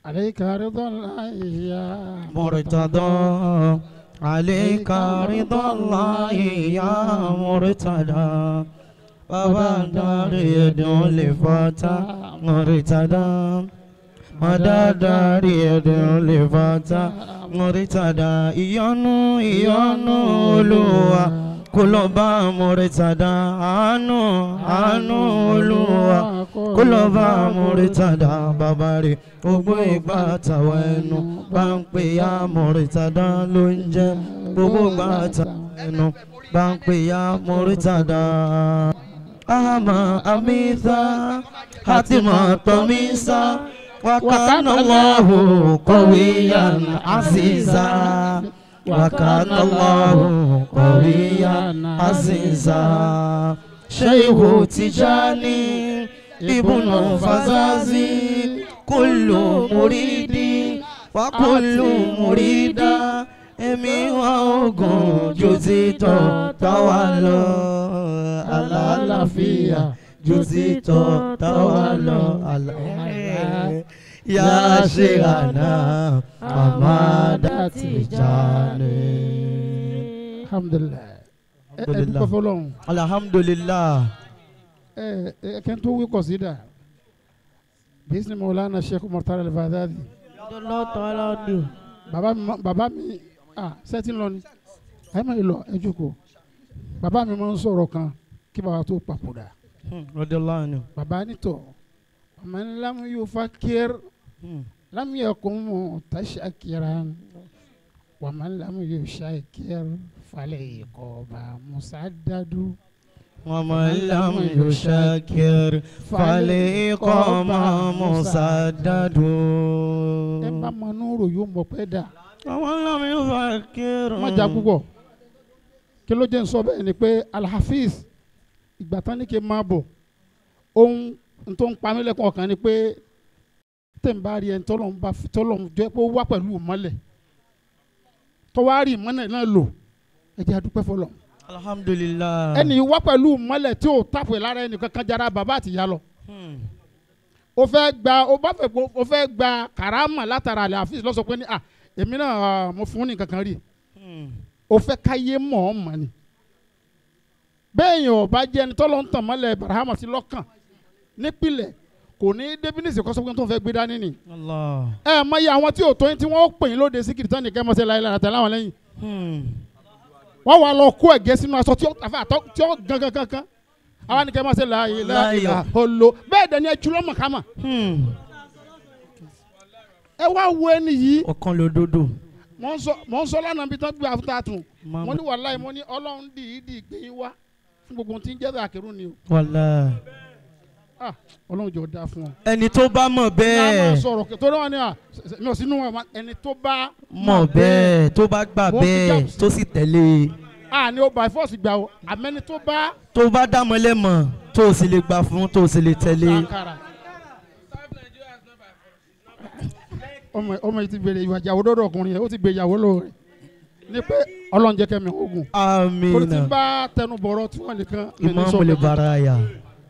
عليك رضا الله يا مرتضى عليك رضا الله يا مرتضى وبدر يدعو لفتى مرتضى وددر يدعو لفتى مرتضى ìyọ́nú Olúwa kó lọ bá Murtada àánú Olúwa kó lọ bá Murtada bàbá rẹ̀ gbogbo ìgbà táwọn ẹnu bá ń pè ya Murtada ló ń jẹ́ gbogbo ìgbà táwọn ẹnu bá ń pè ya Murtada. Ahama amisa hatima tomisa wakana Allahu qawiyan aziza. وكان الله قويا عزيزا شيخ تجاني ابن فزازي كل مريد وكل مريدا èmi wá ogun ju títọ́ táwa lọ àlàáfíà ju títọ́ táwa lọ يا شيخنا حمادة تجاني. الحمد لله. الحمد لله. كان تو قصيدة باسم مولانا الشيخ مرتضى البغدادي. الله تعالى عنه. bàbá mi sẹ́tìn lọ ni ẹ má lọ ẹ jókòó bàbá mi máa ń sọ̀rọ̀ kan kí bàbá tó papòdà. radiyallahu anhu. bàbá nítọ̀ man lam yufakkir lam yakun mutashakiran wa man lam yushakir falayqaba musaddadu. ومن لم يشكر فالإقامة مسدد. ẹ bá mọ núrò yóò mọ pẹ́ dà. ومن لم يفكر. má jà púpọ̀ kí ló jẹ́ ń sọ bẹ́ẹ̀ ni pé Al-Hafiz ìgbà tán ní kí n máa bọ̀ ohun tó ń pa mí lẹ́kọ̀ọ́ kan ni pé tẹ̀ ń bá rí ẹni tọ́lọ̀ jẹ́ pé ó wá pẹ̀lú ìmọ́lẹ̀ tó wá rí ìmọ́lẹ̀ náà lò ẹ jẹ́ a dúpẹ́ fọlọ́. alhamdulillah. ẹni wá pẹ̀lú ìmọ́lẹ̀ tí ò tàpé lára ẹni kankan jára bàbá àtìyá lọ. ó fẹ́ gba karama látara Al-Hafiz lọ́sọ̀ pé ní èmi náà mo fún ní kankan rí ó fẹ́ káyé mọ̀ ọ́ mọ̀ ni. bẹ́ẹ̀ yẹn ò bá jẹ́ ẹni tọ́lọ́ ń tàn mọ́lẹ̀ Barhama sí lọ́kàn nípìnlẹ̀ kò ní débínìsì kọ́sọ́gbọ́n tó ń fẹ́ gbé dání ni. ẹ mọ iye àwọn tí ò tó yín tí wọ́n pè yín lóde síkìrì tán nìkan mọ́sẹ̀ láyé lára tẹ̀lé àwọn lẹ́yìn. wọ́n wá lọ kó ẹ̀gẹ́ sínú aṣọ tí ó gangan àwọn nìkan mọ́sẹ̀ láyé holo bẹ́ẹ̀ dẹ̀ ni ẹ jùlọ mọ̀ ká mọ̀. ẹ wá wo ẹni yìí. ọ̀kan lódodo. mọ̀ ń sọ lánàá bí tán gbé àfúntà tún mo ní wàláhì mo ní Ọlọ́run dìídì gbé yín wá fún gbogbo tí ń jẹ́ Zakiru ni o. wàláhì. Ọlọ́run jọ da fún ọ. ẹni tó bá mọ̀ bẹ́ẹ̀. náà máa sọ̀rọ̀ tó náà ni mi ò sínú wọn ẹni tó bá mọ̀ bẹ́ẹ̀ tó bá gbà bẹ́ẹ̀ tó sì tẹ̀lé. ni ó by force gbà o àmẹ́ni tó bá. tó bá dámọ́lẹ̀ mọ̀ tó o sì lè gbà fún tó o sì lè tẹ̀lé. ọmọ yìí ti bèrè ìwàjà òdòdó ọkùnrin yẹn ó ti bèrè ìyàwó lóore ní pé Ọlọ́run jẹ́ kẹ́mi ogun. àmín. kò tí bá tẹnu bọ̀rọ̀ tí wọ́n lè kan. Imam al-Baraya.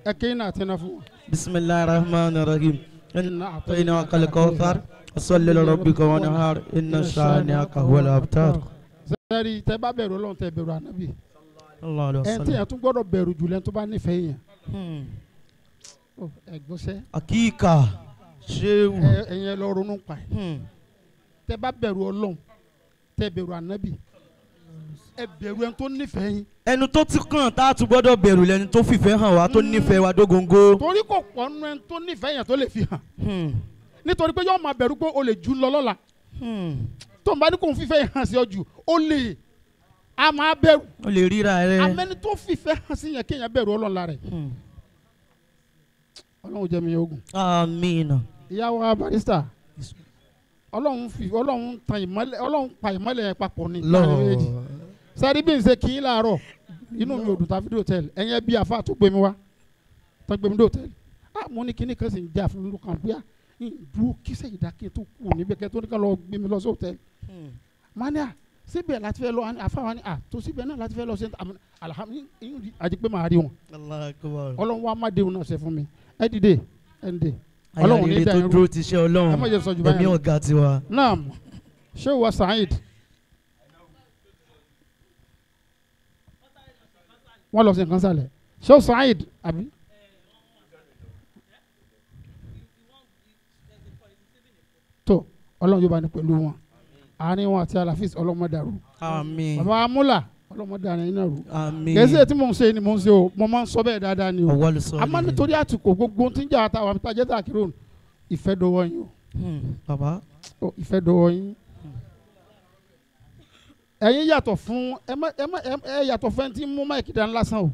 أكينا تنفو. بسم الله الرحمن الرحيم إنا أعطيناك الكوثر فصل لربك وانحر إن شانئك هو الأبتر. sẹ́rí tẹ́ bá bẹ̀rù Ọlọ́run tẹ́ bẹ̀rù ànábì. Allah ló sọ. ẹ̀ tí yẹn tún gbọ́dọ̀ bẹ̀rù jùlẹ̀ tó bá nífẹ̀ẹ́ yẹn. ẹ̀gbọ́sẹ̀. àkíkà ṣéwù. ẹ̀yin lọ ronú pa ẹ̀. tẹ́ bá bẹ̀rù Ọlọ́run tẹ́ bẹ̀rù ànábì. ẹ bẹ̀rù ẹni tó nífẹ̀ẹ́ yín. ẹnu tó ti kàn tá a tún gbọ́dọ̀ bẹ̀rù lẹ́ni tó fìfẹ́ hàn wá tó nífẹ̀ẹ́ wa dógóńgó. torí kò pọ̀ nínú ẹni tó nífẹ̀ẹ́ yẹn tó lè fi hàn. nítorí pé yóò máa bẹ̀rù pé o lè jù lọ lọ́la. tó ń bá ní kò ń fìfẹ́ yẹn hàn sí ọ jù ó lè a máa bẹ̀rù. o lè ríra rẹ. amẹ́ni tó fìfẹ́ hàn sí yẹn kéèyàn bẹ̀rù Ọlọ́run lára rẹ̀. Ọlọ́run jẹ́ mi ogun. amiina. ìyàwó Barrister Ọlọ́run pa ìmọ́lẹ̀ yẹn papọ̀ ní. sẹ́rí bí n ṣe kí n láàárọ̀ inú mi ò dùn tá fídíò tẹ́lẹ̀ ẹ̀yẹn bí àfa tó gbé mi wá tó gbé mi dé hòtẹ́ẹ̀lì mo ní kíní kan sì ń jà fún mi lókàn bóyá dúró kí sẹ́yìn dákẹ́ tó kù níbẹ̀ kẹ́ tó ní ká lọ gbé mi lọ sí hòtẹ́ẹ̀lì. mania síbẹ̀ láti fẹ́ lọ àfa wa ni tó síbẹ̀ náà láti fẹ́ lọ sí alihamudulilayi àti pé màá rí wọn. Ọlọ́run wa má déhùn náà ṣe fún mi ẹ dìde ẹ ń dè Ọlọ́run ní ayarere tó dàrú. dúró ti ṣe Ẹ má Ọlọ́run jẹ́ sọ jù ẹ̀mí báyìí lọ. ọ̀gá tiwa. Naam, Sheikh wa Saheed. Wọ́n lọ sí nǹkan sálẹ̀. Sheikh Saheed àbí. Tó Ọlọ́run yóò bá ní pẹ̀lú wọn. Àárín wọn àti Alafis ọlọ́mọ dàrú. àmín Bàbá Amúlà ọlọ́mọ dàrú iná rú. àmín. Kèsì tí mò ń ṣe ni mò ń ṣe o, mo máa ń sọ bẹ́ẹ̀ dáadáa ni o. ọwọ́ ló sọ Àmọ́ nítorí àtìkò gbogbo tí ń jà àtàwọn àmì tàjẹ́ tàkìrò ìfẹ́ dọwọ́ yín o. bàbá. Ìfẹ́ dọwọ́ yín. Ẹ̀yin yàtọ̀ fún ẹ yàtọ̀ fún ẹni tí ń mú máìkì dání lásán o.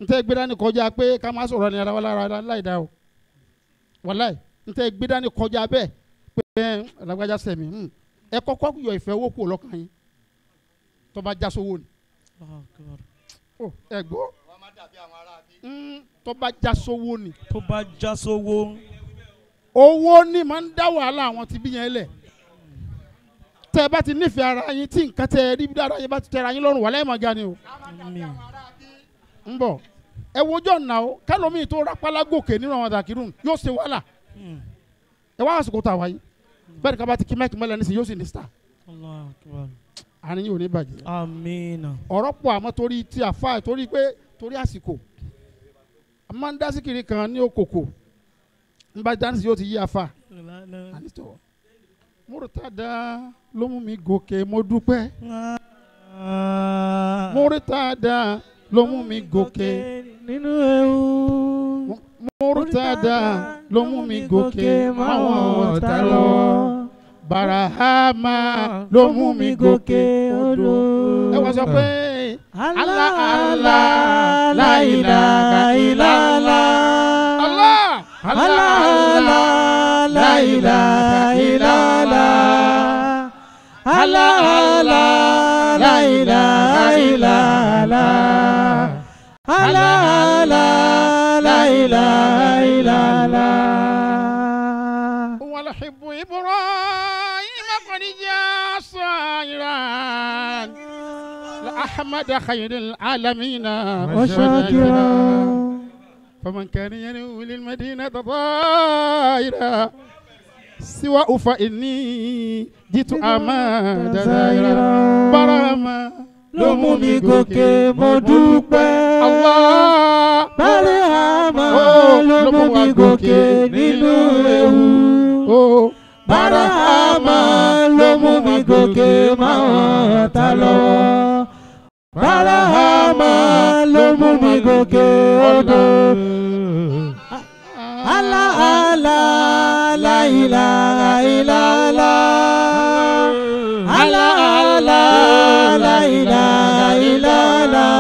N tẹ́ gbé dání kọjá pé ká má sọ̀rọ̀ ní ara wa lára láì dá o. Wàláì n tẹ́ gbé dání kọjá bẹ́ẹ̀ pé ẹ̀ẹ́dàgbájá sẹ̀mí. Ẹ kọ́kọ́ yọ ìfẹ́ owó kúrò lọ́kàn yín. Tó bá já sówó ni. Ẹ gbọ́. Tó bá já sówó ni. tó bá já sówó. Owó ni máa ń dá wàhálà àwọn tí bí yẹn lẹ̀. Tẹ́ ẹ bá ti nífẹ̀ẹ́ ara yín tí nǹkan tẹ́ ẹ rí dára yín bá ti tẹ́ra yín lọ́rùn wàhálà ẹ̀ máa ga ni o. Ń bọ̀ ẹ wojọ́ ọ̀nà o kálómi tó rápálá gòkè nínú àwọn àdàkírùn yóò ṣe wàhálà. Ẹ wá àsìkò tà wáyé bẹ́ẹ̀ ni ká bá ti kí máìkì mọ́lẹ̀ nísìnyí yóò sì ní star. Àní yóò ní bàjẹ́. àmín. Ọ̀rọ̀ pọ̀ àmọ́ torí ti àfa torí pé torí àsìkò a máa ń dá síkiri kan ní òkòkò ń bá dáńsì yóò ti yí àfa. Murtada ló mú mi gòkè mo dúpẹ́. Murtada ló mú mi gòkè nínú ewu. Murtada ló mú mi gòkè máwọn ọ̀tá lọ. Barahama ló mú mi gòkè odò. Ẹ wá sọ pé Allah Allah la ilaha illallah. Allah Allah la ilaha illallah. Allah Allah la ilaha illallah. Allah Allah la ilaha illallah. Wal hibbu Ibrahim qad jaa sa'iran la ahmad khayril alamin wa shakira. فمن كان ينوي للمدينة طائرا سوى فإني جئت أماد زائرا برهما ló mú mi gòkè mo dúpẹ́. Allah Barahama ló mú mi gòkè nínú ewu. Barahama ló mú mi gòkè máwọn ọ̀tá lọ́wọ́. Barahama ló mú mi gòkè odò. Allah Allah la ilaha illallah. Allah Allah la ilaha illallah.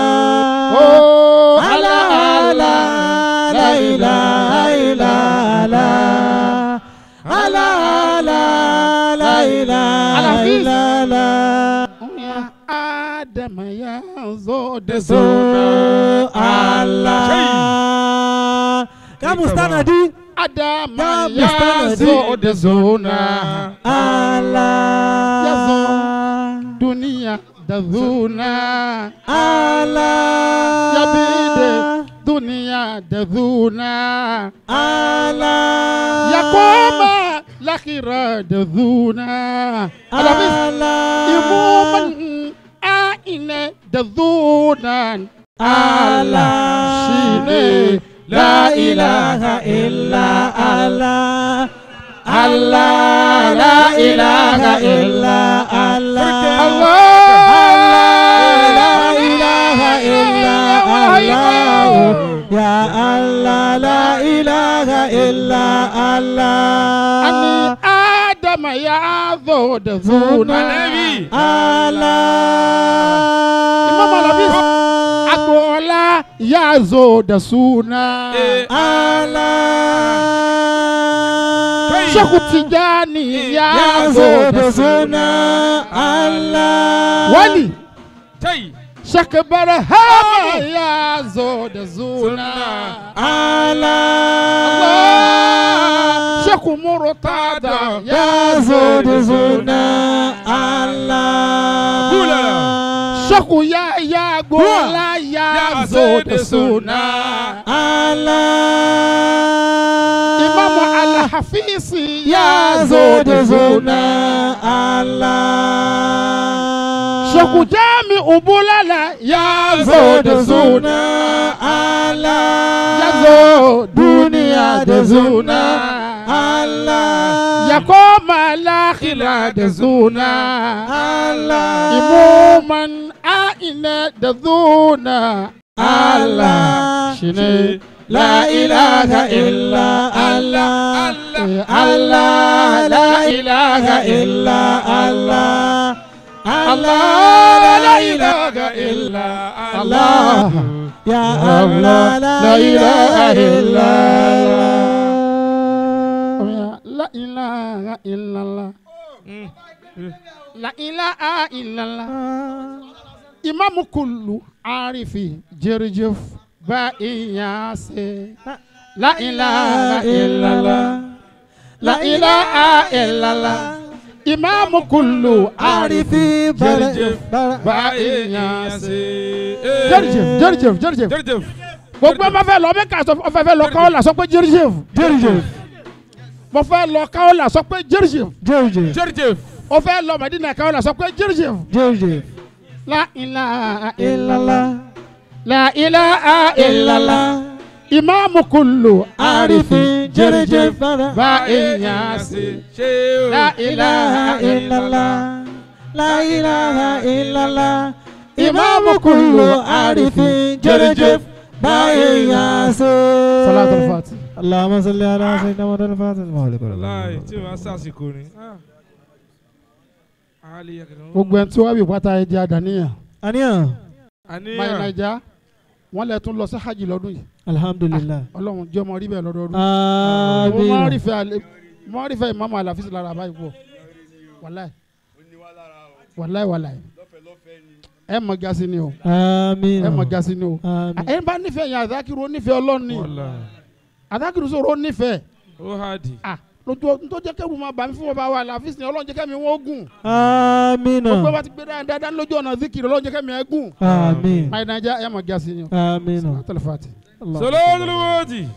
Oh Allah Allah la ilaha illallah. Allah Allah la ilaha illallah. Adam ya zode So Allah. Kamu stanadi. Adam Ya ya zode zona. Allah. Ya zo dunia da zuna. Allah. Ya bide dunia da zuna. Allah. Ya koma lakhira da zuna. Allah. Imuman aine da zunan. Allah. Shine La ilaha illa Allah. Allah. La ilaha illa Allah. La ilaha illa Allah. Ya Allah. La ilaha illa Allah. Ani Adam ya zode zuna. Allah. Imam Alabis Agboola ya zode suna. Allah. Sheikh Tijani ya zode suna. Allah. Wali Sheikh Barahama ya zode suna. Allah. Sheikh Murtada Ya zode suna. Allah. Sheikh ya Agboola ya zode suna. Allah. Imam hafisi ya zode zona Allah. Shokujami ubulala ya zode zona Allah. Yazo Dunia de zona Allah. Yakoma lakhila de zona Allah. Imuman aina de zona Allah. Shine La ilaha illa Allah. Allah. La ilaha illa Allah. Allah. La ilaha illa Allah. Ya Allah. La ilaha illa Allah. La ilaha illallah. La ilaha illallah. Imam kullu arifi jerjef ba iyase. La ilaha illallah. La ilaha illallah. Imam kullu arifi jerjef ba iyase. Jerjef. Gbogbo ma fẹ́ lọ bẹ ka sọ fẹ́ lọ kaw la sọ pé jerjef. Mo fẹ́ lọ kaw la sọ pé jerjef. Mo fẹ́ lọ Madina kaw la sọ pé jerjef. La ilaha illallah. La ilaha illallah. Imam kullu arifi jerjef ba iyase. La ilaha illallah. La ilaha illallah. Imam kullu arifi jerjef ba iyase. Salatul Fatih. Allahumma salli ala sayyidina Muhammad al-Fatih. Wallahi tí wọ́n sàṣìkò ni. Gbogbo ẹni tí wọ́n bí pátá ẹ di àdáníyàn. Àníyàn. Mayi Naija wọ́n lè tún lọ sí hajj lọ́dún yìí. Alhamdulillah. Ọlọ́run jẹ́ ọmọ rí bẹ́ẹ̀ lọ́dọọdún. Àmín. Mo rí fẹ́ Imam Al-Hafiz lára báyìí pọ̀. Wàláì. Ẹ mọ̀ gasi ni o. Àmín. Ẹ mọ̀ gasi ni o. Àmín. Ẹ bá nífẹ̀ẹ́ yẹn Azakiru ó nífẹ̀ẹ́ Ọlọ́run ni. Azakiru sọ̀rọ̀ ó nífẹ̀ẹ́. Ó hàdì. Lójú tó jẹ́ kẹ́rù máa bà mí fún ọba wa Al-Hafiz ni Ọlọ́run jẹ́ kẹ́mi wọ́n gùn. Àmín. Gbogbo wa ti gbé dáadáa lójú ọ̀nà zikiri Ọlọ́run jẹ́ kẹ́mi ẹ gùn. Àmín. Mayi Naija ẹ mọ̀ gasi ni o. Àmín. Salatul Fatih. Salatul Fatih.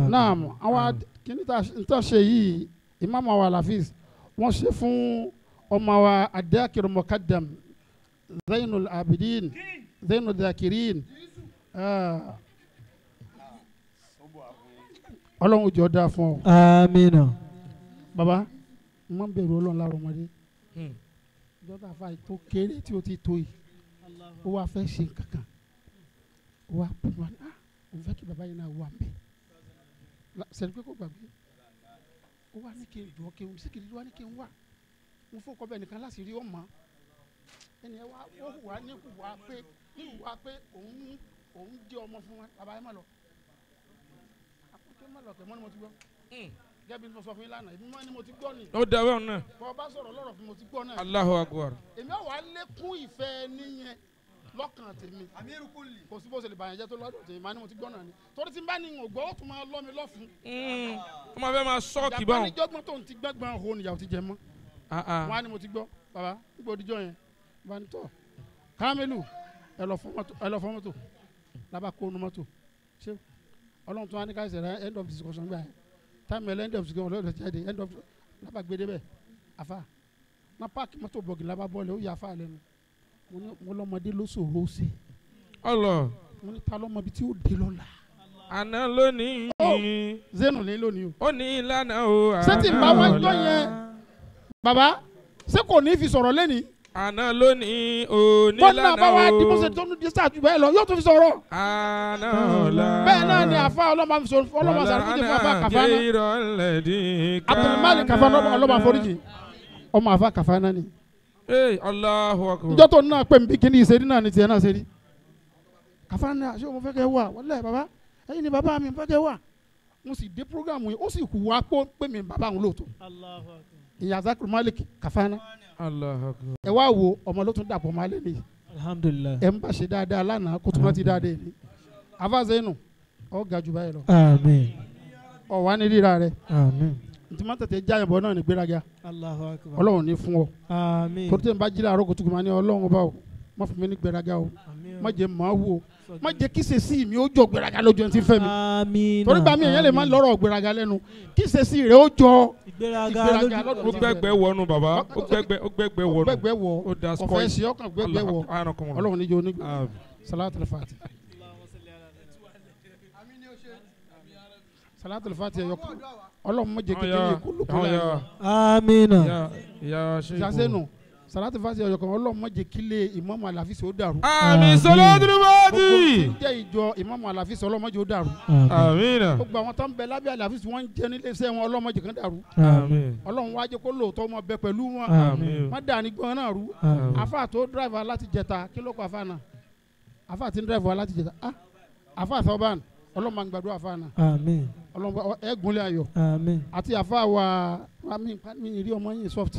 Naam, àwọn kìíní tá ṣe yìí Imam wa Al-Hafiz wọ́n ṣe fún ọmọ wa Adakir Mukaddam Zainul Abidin Zainul Dhakirin. Ọlọ́run jọ dáa fún ọ. Àmín. Baba mo ń bẹ̀rù Ọlọ́run lára ọmọdé. Jọ́dá fa ètò kéré tí o ti tó yìí. Ó wá fẹ́ ṣe kankan. Ó wá pè wá ní òun fẹ́ kí baba yìí náà wà mí. Sẹ́ni pé kò gbàgbé. Ó wá ní kí n jọ kí n síkìrì wá ní kí n wà. Mo fọ́ kọ́ bẹ́ẹ̀ nìkan láti rí ọmọ. Ẹni ẹ wá ó hùwà ní hùwà pé òun jẹ́ ọmọ fún wa. Baba yẹn má lọ. Àpótí má lọ kẹ́ mọ́ ni mo ti gbọ́. Gẹ́bí mo sọ fún yín lánàá, èmi mọ́ ni mo ti gbọ́ ni. Ó dàbẹ̀ ọ̀nà. Bọ́ bá sọ̀rọ̀ lọ́rọ̀ fún mo ti gbọ́ náà. Allahu Akbar. Èmi ò wá lékún ìfẹ́ níyẹn lọ́kàn tèmi. Kò sí bó ṣe lè bàyàn jẹ́ tó lọ́dọ̀ tèmi, màá ni mo ti gbọ́ náà ni. Torí tí n bá ní n ò gbọ́, ó tún máa lọ́ mi lọ́fun. Ó máa fẹ́ máa ṣọ́ọ̀kì báwọn. Ìjàpá ní jọ́gbọ́n tó ń ti gbẹ́gbọ́n ho nìyàwó ti jẹ mọ́. Wọ́n á ní mo ti gbọ́, bàbá nígbà òdìjọ́ yẹn, bá ní tọ̀. Kámẹ́lù ẹ lọ fọ́ mọ́tò, lábà kó nu mọ́tò. Ṣé Ọlọ́run tún wá ní ká ṣe end of discussion gbà yẹn. Time end of discussion lọ́dọ̀ jáde end of lábà gbé débẹ̀. Àfa na páàkì mọ́tò bọ̀gì lábà bọ́ọ̀lù ó yà àfa lẹ́nu. Mo lọ́mọdé ló ṣòro ó ṣe. Allah. Mo ní ta lọ́mọ ibi tí ó dé lọ́la. Àná lónìí. Zenu ní lónìí o. Ó ní ìlànà o. Ṣé tí n bá wá jọ yẹn bàbá ṣé kò ní fi sọ̀rọ̀ lẹ́ni. Àná lónìí o ní ìlànà o. Bọ́lá bá wa di bó ṣe tó ní dísà jù bẹ́ẹ̀ lọ yóò tún fi sọ̀rọ̀. Àná ọ̀la. Bẹ́ẹ̀ náà ni àfa ọlọ́mọ fi sọ̀rọ̀ ọlọ́mọ sàrúkú fún àfa Kàfánà. Abdulmalik Kàfánà ọlọ́mọ àforíjì ọmọ àfa Kàfánà ni. Allahu Akbar. Ìjọ́ tó náà pè mí kí ni ìṣèlú náà ni tiẹ̀ náà ṣe rí. Kàfánà ṣé o mo fẹ́ kẹ́ wà wọlé bàbá ẹ̀yin ni bàbá mi fẹ́ kẹ́ wà. Mo sì dé programu yìí ó sì hùwà pé mi bàbá òun lóòótọ́. Ìyá Zakiru Malik Kàfánà. Ẹ wá wo ọmọ ló tún dàpọ̀ máa lé ní. Alhamdulillah. Ẹ ń bá ṣe dáadáa lánàá kó tún bá ti dáadé ni. Afa Zainu ọ ga jù báyìí lọ. Àmín. Ọ wà ní ríra rẹ. Àmín. Ntí máa tètè jáyàn bọ̀ náà ní gbéraga. Allahu Akbar. Ọlọ́run ní fún ọ. Àmín. Torí tẹ̀ ń bá jí láàárọ̀ kùtùkù máa ní Ọlọ́run bá o. Má fún mi ní gbéraga o. Àmín. Má jẹ́ màá wù o. má jẹ́ kí sèṣì mi ó jọ gbéraga lójú ẹni tí fẹ́ mi àmín. torí gbà mí èèyàn lè má lọ́rọ̀ gbéraga lẹ́nu kí sèṣì rẹ̀ ó jọ ìgbéraga ìgbéraga lójú. ó gbẹgbẹ wọnú baba ó gbẹgbẹ wọnú gbẹgbẹ wọ ó da ọ̀fẹ́ spoil sí ọkàn gbẹgbẹ wọ ọlọ́run níjó onígbà salatul fati salatul fati ẹ̀yọ kan ọlọ́run má jẹ́ kékeré kó lóko láyé àmín. ya ṣe ṣàṣẹ́nu salatul fati ẹ̀yọ kan ọlọ́run má jẹ́ kílé ìmáàmù àlàfíìsì ó dàrú àmín salatul gbogbo fati tí ń jẹ́ ìjọ ìmáàmù àlàfíìsì ọlọ́run má jẹ́ ó dàrú àmín gbogbo àwọn tó ń bẹ lábẹ́ àlàfíìsì wọ́n ń jẹ́ nílé iṣẹ́ wọn ọlọ́run má jẹ́ kán dàrú àmín ọlọ́run wá jẹ́ kó lóòótọ́ ọmọ bẹ pẹ̀lú wọn àmín má dà ní gbọ́n náà rú afa tó dráìvà láti jẹta kí ló kọ afa náà afa ti ń dráìvà láti jẹta afa sọ́bàn ọlọ́run máa ń gbàdúrà afa náà àmín. ọlọ́run ẹ gúnlẹ̀ ayọ̀ àmín. àti afa wa mi rí ọmọ yín soft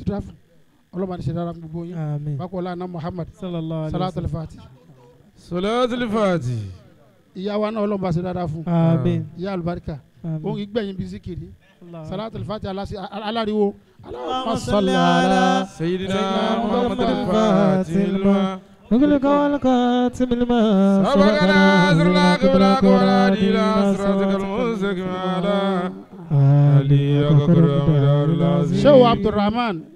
draft ọlọ́run máa ń ṣe dára fún gbogbo yín àmín. bákan ọlá Muhammad sallallahu alaihi salatul wasallam. fati salatul fati ìyá wa náà ọlọ́run bá ṣe dára fún àmín. ìyá alubarika òun ìgbẹ̀yìn bí zikiri salatul fati aláriwo Allahumma salli ala sayyidina muhammadin fati lima وكل قولك تم الماء سبقنا أسرنا قبلك ولا دينا أسرتك المستقيم على آلي وكرم دار العظيم Shehu Abdulrahman